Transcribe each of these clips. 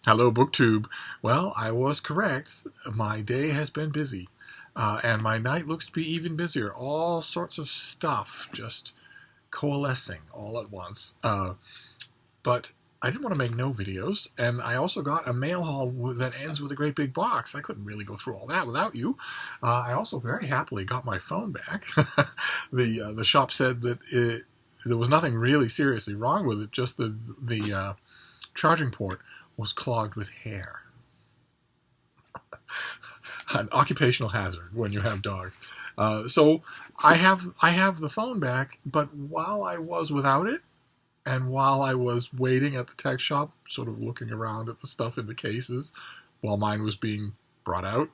Hello, BookTube. Well, I was correct. My day has been busy, and my night looks to be even busier. All sorts of stuff just coalescing all at once. But I didn't want to make no videos, and I also got a mail haul that ends with a great big box. I couldn't really go through all that without you. I also very happily got my phone back. The shop said that there was nothing really seriously wrong with it, just the charging port was clogged with hair. An occupational hazard when you have dogs. So I have the phone back, but while I was without it, and while I was waiting at the tech shop, sort of looking around at the stuff in the cases, while mine was being brought out,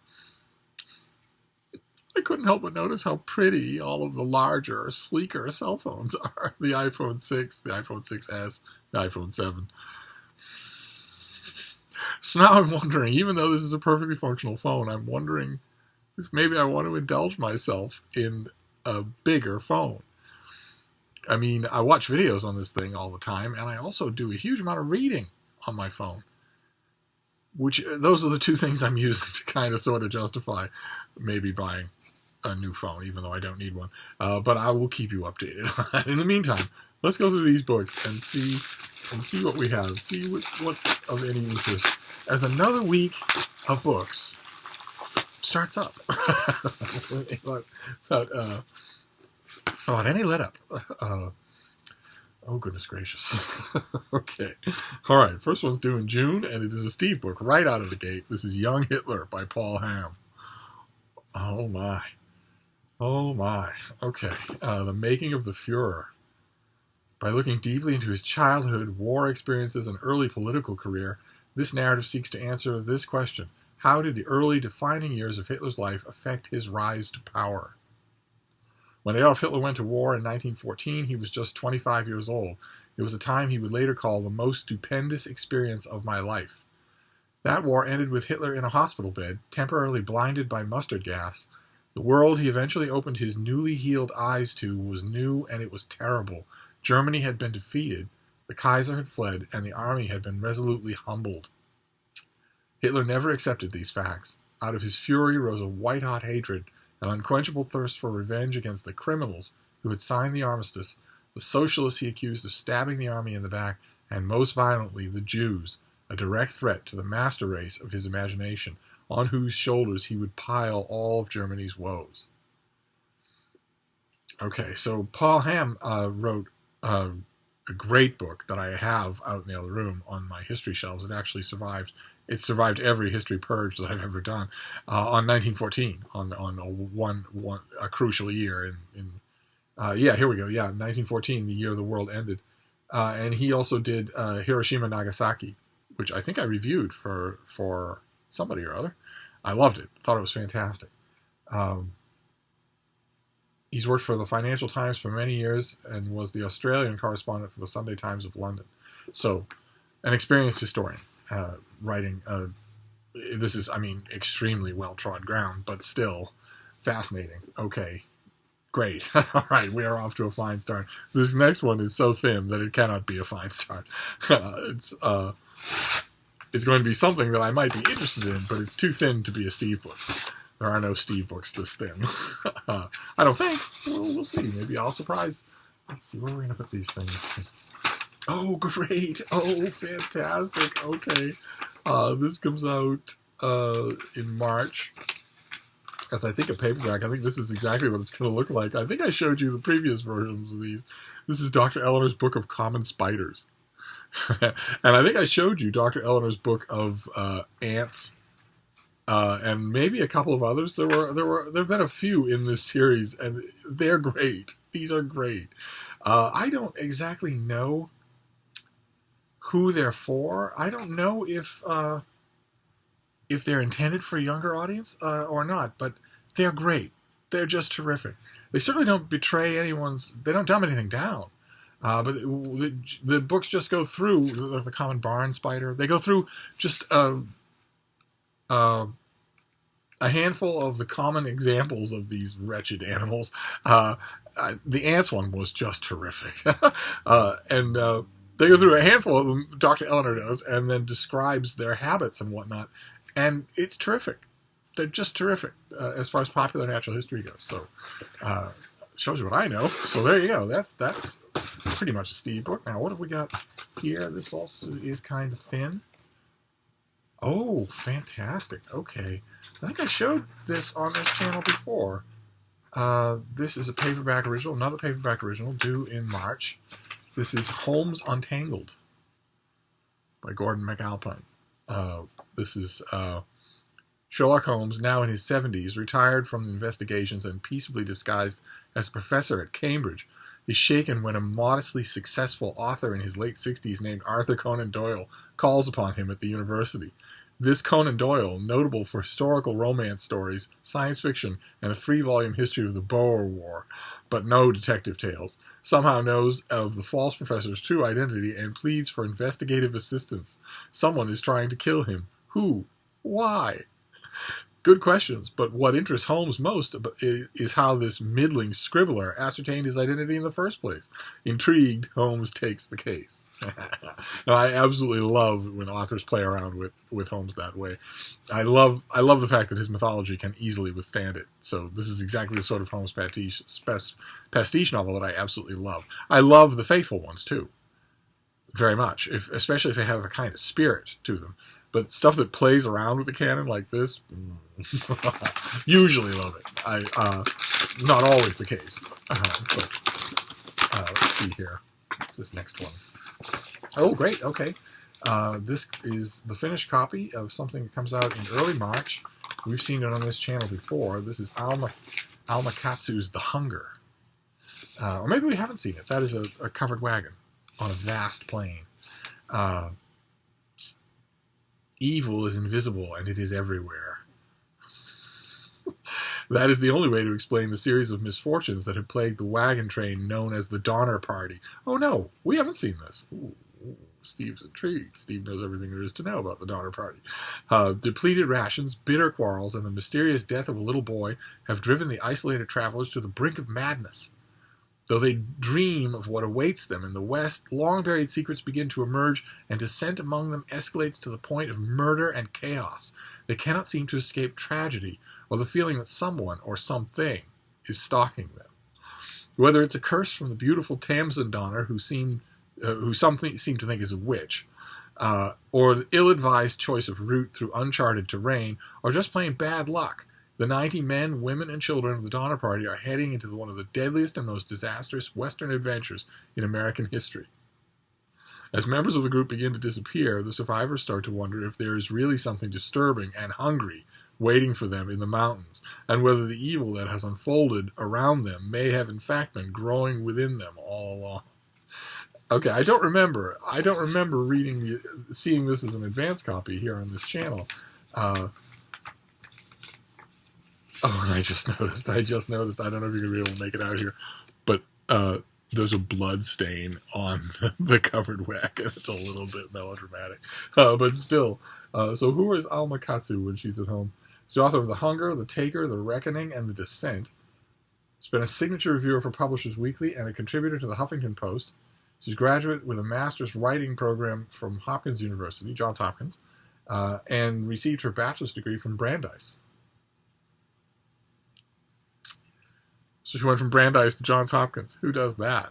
I couldn't help but notice how pretty all of the larger, sleeker cell phones are. The iPhone 6, the iPhone 6S, the iPhone 7. So now I'm wondering, even though this is a perfectly functional phone, I'm wondering if maybe I want to indulge myself in a bigger phone. I mean, I watch videos on this thing all the time, and I also do a huge amount of reading on my phone. Which, those are the two things I'm using to kind of sort of justify maybe buying a new phone, even though I don't need one. But I will keep you updated. In the meantime, let's go through these books and see what we have. See what's of any interest. As another week of books starts up. Without any let up. Oh, goodness gracious. Okay. All right. First one's due in June, and it is a Steve book right out of the gate. This is Young Hitler by Paul Ham. Oh, my. Oh, my. Okay. The Making of the Führer. By looking deeply into his childhood, war experiences, and early political career, this narrative seeks to answer this question. How did the early defining years of Hitler's life affect his rise to power? When Adolf Hitler went to war in 1914, he was just 25 years old. It was a time he would later call the most stupendous experience of my life. That war ended with Hitler in a hospital bed, temporarily blinded by mustard gas. The world he eventually opened his newly healed eyes to was new, and it was terrible. Germany had been defeated, the Kaiser had fled, and the army had been resolutely humbled. Hitler never accepted these facts. Out of his fury rose a white-hot hatred, an unquenchable thirst for revenge against the criminals who had signed the armistice, the socialists he accused of stabbing the army in the back, and most violently the Jews, a direct threat to the master race of his imagination, on whose shoulders he would pile all of Germany's woes. Okay, so Paul Ham wrote a great book that I have out in the other room on my history shelves. It actually survived. It survived every history purge that I've ever done on 1914, on a crucial year. Here we go. Yeah, 1914, the year the world ended. And he also did Hiroshima Nagasaki, which I think I reviewed for somebody or other. I loved it. Thought it was fantastic. He's worked for the Financial Times for many years and was the Australian correspondent for the Sunday Times of London. So, an experienced historian writing. This is, extremely well-trod ground, but still fascinating. Okay, great. All right, we are off to a fine start. This next one is so thin that it cannot be a fine start. It's going to be something that I might be interested in, but it's too thin to be a Steve book. There are no Steve books this thin. I don't think. We'll see. Maybe I'll surprise. Let's see, where are we going to put these things? Oh, great. Oh, fantastic. Okay. This comes out in March. As I think a paperback. I think this is exactly what it's going to look like. I think I showed you the previous versions of these. This is Dr. Eleanor's Book of Common Spiders. And I think I showed you Dr. Eleanor's book of ants. And maybe a couple of others. There have been a few in this series, and they're great. These are great. I don't exactly know who they're for. I don't know if they're intended for a younger audience or not, but they're great. They're just terrific. They certainly don't betray anyone's. They don't dumb anything down. But the books just go through the common barn spider. They go through just a handful of the common examples of these wretched animals. The ants one was just terrific. And They go through a handful of them, Dr. Eleanor does, and then describes their habits and whatnot. And it's terrific. They're just terrific as far as popular natural history goes. So, shows you what I know. So there you go. That's pretty much a Steve book. Now, what have we got here? This also is kind of thin. Oh, fantastic. Okay. I think I showed this on this channel before. This is a paperback original, another paperback original due in March. This is Holmes Untangled by Gordon McAlpine. This is Sherlock Holmes, now in his 70s, retired from investigations and peaceably disguised as a professor at Cambridge, is shaken when a modestly successful author in his late 60s named Arthur Conan Doyle calls upon him at the university. This Conan Doyle, notable for historical romance stories, science fiction, and a 3-volume history of the Boer War, but no detective tales, somehow knows of the false professor's true identity and pleads for investigative assistance. Someone is trying to kill him. Who? Why? Good questions, but what interests Holmes most is how this middling scribbler ascertained his identity in the first place. Intrigued, Holmes takes the case. Now, I absolutely love when authors play around with Holmes that way. I love the fact that his mythology can easily withstand it. So this is exactly the sort of Holmes pastiche novel that I absolutely love. I love the faithful ones, too. Very much, especially if they have a kind of spirit to them. But stuff that plays around with the canon like this, usually love it. Not always the case. Let's see here. What's this next one? Oh, great. Okay. This is the finished copy of something that comes out in early March. We've seen it on this channel before. This is Alma Katsu's The Hunger. Or maybe we haven't seen it. That is a covered wagon on a vast plain. Evil is invisible, and it is everywhere. That is the only way to explain the series of misfortunes that have plagued the wagon train known as the Donner Party. Oh no, we haven't seen this. Ooh, Steve's intrigued. Steve knows everything there is to know about the Donner Party. Depleted rations, bitter quarrels, and the mysterious death of a little boy have driven the isolated travelers to the brink of madness. Though they dream of what awaits them in the West, long-buried secrets begin to emerge, and dissent among them escalates to the point of murder and chaos. They cannot seem to escape tragedy, or the feeling that someone or something is stalking them. Whether it's a curse from the beautiful Tamsin Donner, who some seem to think is a witch, or the ill-advised choice of route through uncharted terrain, or just plain bad luck, the 90 men, women, and children of the Donner Party are heading into one of the deadliest and most disastrous Western adventures in American history. As members of the group begin to disappear, the survivors start to wonder if there is really something disturbing and hungry waiting for them in the mountains, and whether the evil that has unfolded around them may have in fact been growing within them all along. Okay, I don't remember seeing this as an advanced copy here on this channel. Oh, and I just noticed. I don't know if you're going to be able to make it out here, but there's a blood stain on the covered wagon. It's a little bit melodramatic, but still. So who is Alma Katsu when she's at home? She's the author of The Hunger, The Taker, The Reckoning, and The Descent. She's been a signature reviewer for Publishers Weekly and a contributor to the Huffington Post. She's a graduate with a master's writing program from Hopkins University, Johns Hopkins, and received her bachelor's degree from Brandeis. So she went from Brandeis to Johns Hopkins. Who does that?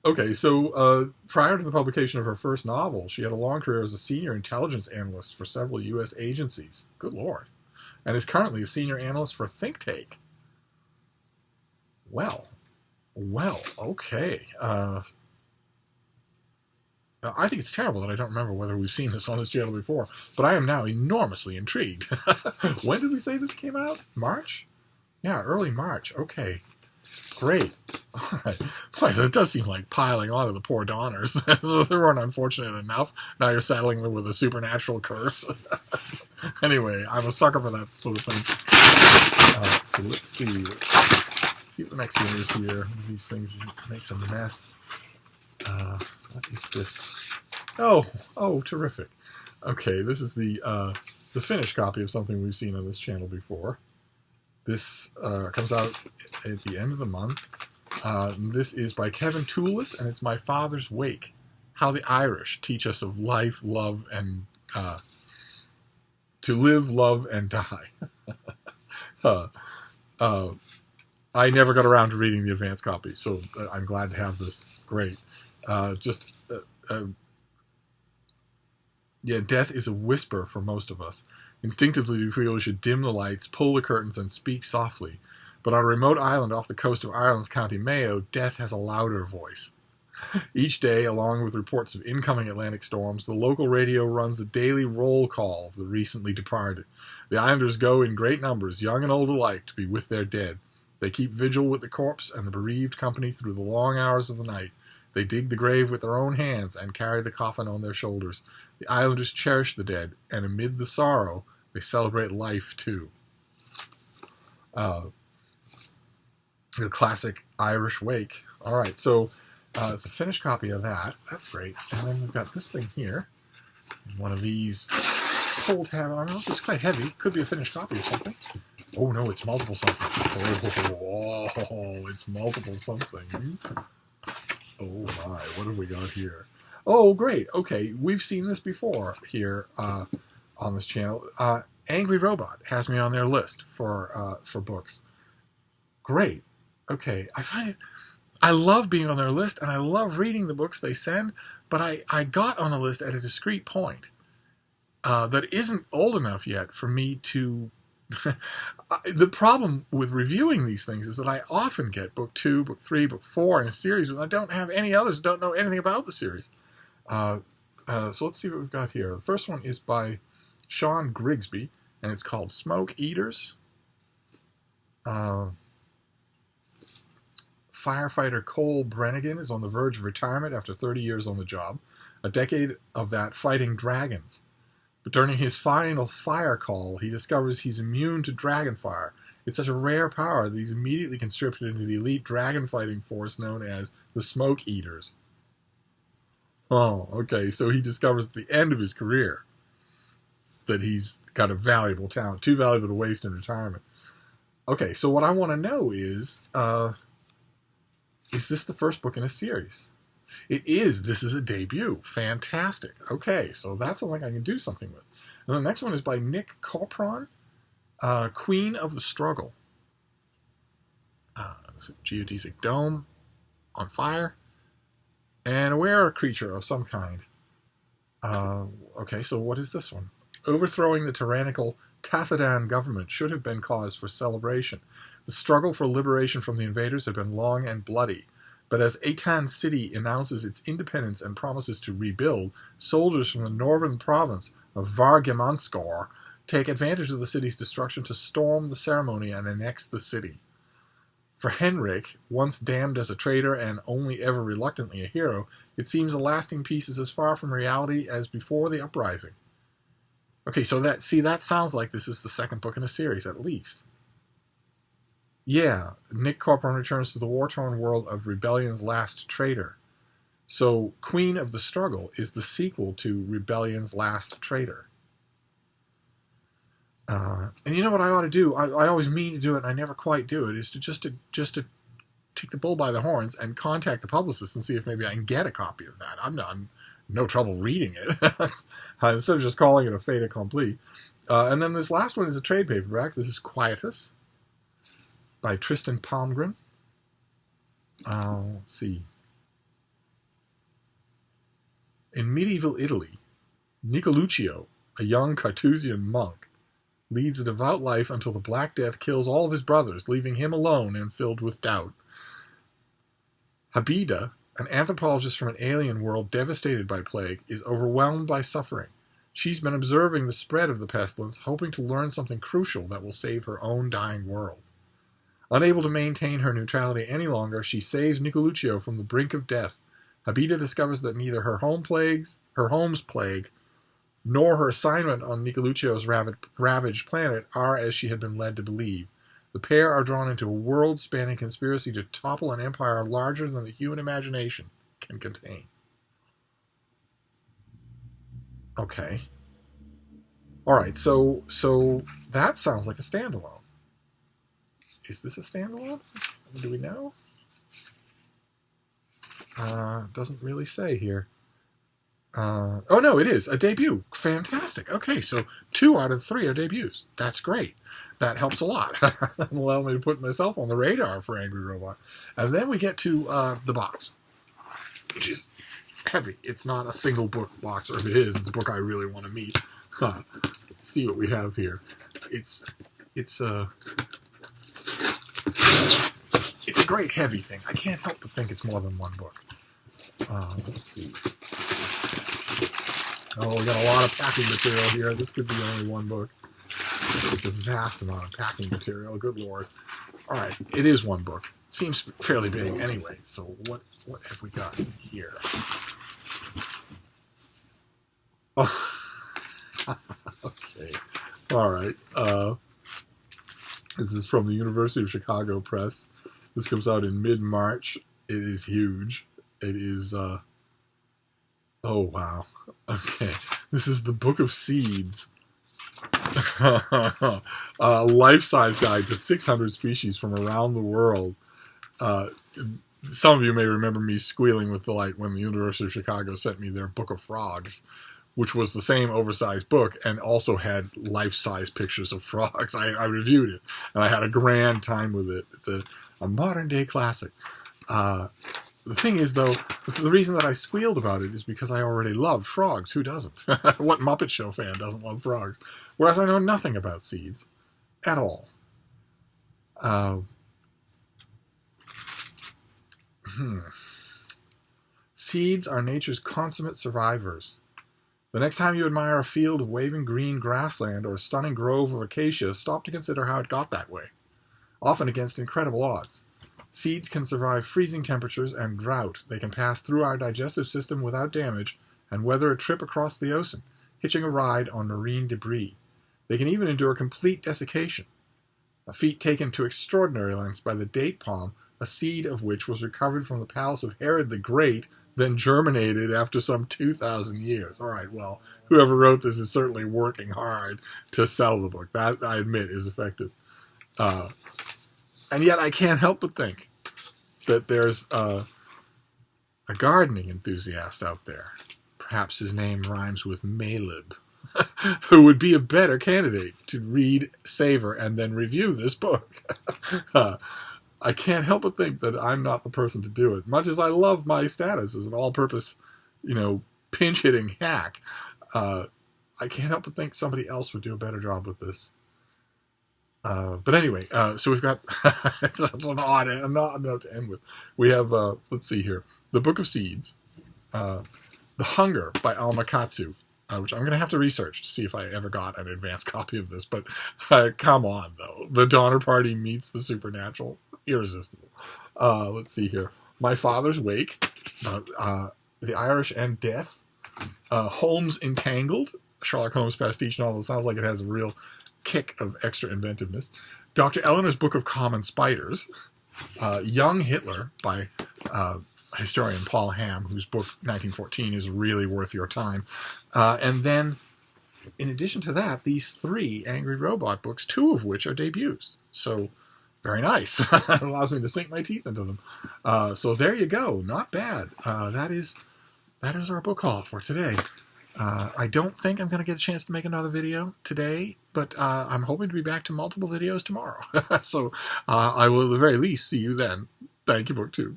Okay, so prior to the publication of her first novel, she had a long career as a senior intelligence analyst for several U.S. agencies. Good Lord. And is currently a senior analyst for ThinkTake. Well, okay. I think it's terrible that I don't remember whether we've seen this on this channel before, but I am now enormously intrigued. When did we say this came out? March? Yeah, early March. Okay. Great. Boy, that does seem like piling on to the poor Donners. They weren't unfortunate enough. Now you're saddling them with a supernatural curse. Anyway, I'm a sucker for that sort of thing. So let's see. See what the next one is here. These things makes a mess. What is this? Oh, terrific. Okay, this is the finished copy of something we've seen on this channel before. This comes out at the end of the month. This is by Kevin Toulis, and it's My Father's Wake. How the Irish Teach Us of Life, Love, and to Live, Love, and Die. I never got around to reading the advanced copy, so I'm glad to have this. Great. Death is a whisper for most of us. Instinctively, we feel we should dim the lights, pull the curtains, and speak softly. But on a remote island off the coast of Ireland's County Mayo, death has a louder voice. Each day, along with reports of incoming Atlantic storms, the local radio runs a daily roll call of the recently departed. The islanders go in great numbers, young and old alike, to be with their dead. They keep vigil with the corpse and the bereaved company through the long hours of the night. They dig the grave with their own hands and carry the coffin on their shoulders. The islanders cherish the dead, and amid the sorrow, they celebrate life too. The classic Irish wake. All right, so it's a finished copy of that. That's great. And then we've got this thing here. One of these pull tab. I mean, this is quite heavy. Could be a finished copy or something. Oh no, it's multiple something. Oh, it's multiple somethings. Oh my, what have we got here? Oh, great. Okay, we've seen this before here on this channel. Angry Robot has me on their list for books. Great. Okay, I love being on their list, and I love reading the books they send, but I got on the list at a discrete point that isn't old enough yet for me to... The problem with reviewing these things is that I often get book 2, book 3, book 4 in a series, and I don't have any others, don't know anything about the series. So let's see what we've got here. The first one is by Sean Grigsby, and it's called Smoke Eaters. Firefighter Cole Brannigan is on the verge of retirement after 30 years on the job, a decade of that fighting dragons. But during his final fire call, he discovers he's immune to dragon fire. It's such a rare power that he's immediately conscripted into the elite dragon fighting force known as the Smoke Eaters. Oh, okay, so he discovers at the end of his career that he's got a valuable talent, too valuable to waste in retirement. Okay, so what I want to know is this the first book in a series? It is. This is a debut. Fantastic. Okay, so that's something I can do something with. And the next one is by Nick Corpron, Queen of the Struggle. It's a geodesic dome on fire, and a were creature of some kind. Okay, so what is this one? Overthrowing the tyrannical Tathadan government should have been cause for celebration. The struggle for liberation from the invaders had been long and bloody. But as Atan City announces its independence and promises to rebuild, soldiers from the northern province of Vargamanskor take advantage of the city's destruction to storm the ceremony and annex the city. For Henrik, once damned as a traitor and only ever reluctantly a hero, it seems a lasting peace is as far from reality as before the uprising. Okay, so that sounds like this is the second book in a series, at least. Yeah, Nick Corporon returns to the war-torn world of Rebellion's Last Traitor. So, Queen of the Struggle is the sequel to Rebellion's Last Traitor. And you know what I ought to do? I always mean to do it, and I never quite do it. Is to just to take the bull by the horns and contact the publicist and see if maybe I can get a copy of that. I'm no trouble reading it instead of just calling it a fait accompli. And then this last one is a trade paperback. This is Quietus by Tristan Palmgren. Let's see. In medieval Italy, Nicoluccio, a young Carthusian monk, leads a devout life until the Black Death kills all of his brothers, leaving him alone and filled with doubt. Habida, an anthropologist from an alien world devastated by plague, is overwhelmed by suffering. She's been observing the spread of the pestilence, hoping to learn something crucial that will save her own dying world. Unable to maintain her neutrality any longer, she saves Nicoluccio from the brink of death. Habida discovers that neither her home's plague, nor her assignment on Nicoluccio's ravaged planet are as she had been led to believe. The pair are drawn into a world-spanning conspiracy to topple an empire larger than the human imagination can contain. Okay. Alright, so that sounds like a standalone. Is this a standalone? Do we know? Doesn't really say here. Oh, no, it is a debut. Fantastic. Okay, so 2 out of 3 are debuts. That's great. That helps a lot. Allow me to put myself on the radar for Angry Robot. And then we get to the box, which is heavy. It's not a single book box, or if it is, it's a book I really want to meet. Let's see what we have here. It's a great heavy thing. I can't help but think it's more than one book. Let's see. Oh, we got a lot of packing material here. This could be only one book. It's just a vast amount of packing material. Good Lord. All right, it is one book. Seems fairly big anyway. So what have we got here? Oh, okay. All right. This is from the University of Chicago Press. This comes out in mid-March. It is huge. It is, oh, wow. Okay. This is the Book of Seeds. A life-size guide to 600 species from around the world. Some of you may remember me squealing with delight when the University of Chicago sent me their Book of Frogs, which was the same oversized book and also had life-size pictures of frogs. I reviewed it, and I had a grand time with it. It's a modern-day classic. The thing is, though, the reason that I squealed about it is because I already loved frogs. Who doesn't? What Muppet Show fan doesn't love frogs? Whereas I know nothing about seeds at all. Seeds are nature's consummate survivors. The next time you admire a field of waving green grassland or a stunning grove of acacia, stop to consider how it got that way, often against incredible odds. Seeds can survive freezing temperatures and drought. They can pass through our digestive system without damage and weather a trip across the ocean, hitching a ride on marine debris. They can even endure complete desiccation, a feat taken to extraordinary lengths by the date palm, a seed of which was recovered from the palace of Herod the Great, then germinated after some 2,000 years. All right, well, whoever wrote this is certainly working hard to sell the book. That, I admit, is effective. And yet I can't help but think that there's a gardening enthusiast out there, perhaps his name rhymes with Malib, who would be a better candidate to read, savor, and then review this book. I can't help but think that I'm not the person to do it. Much as I love my status as an all-purpose, pinch-hitting hack, I can't help but think somebody else would do a better job with this. But anyway, so we've got, it's an odd note to end with. We have, let's see here, The Book of Seeds, The Hunger by Alma Katsu, which I'm going to have to research to see if I ever got an advanced copy of this, but come on, though. The Donner Party meets the supernatural. Irresistible. Let's see here. My Father's Wake, The Irish and Death, Holmes Entangled, Sherlock Holmes pastiche novel. It sounds like it has a real kick of extra inventiveness. Dr. Eleanor's Book of Common Spiders, Young Hitler by historian Paul Hamm, whose book 1914 is really worth your time. And then, in addition to that, these 3 Angry Robot books, 2 of which are debuts. So, very nice. It allows me to sink my teeth into them. So there you go. Not bad. That is our book haul for today. I don't think I'm going to get a chance to make another video today, but I'm hoping to be back to multiple videos tomorrow. So I will at the very least see you then. Thank you, BookTube.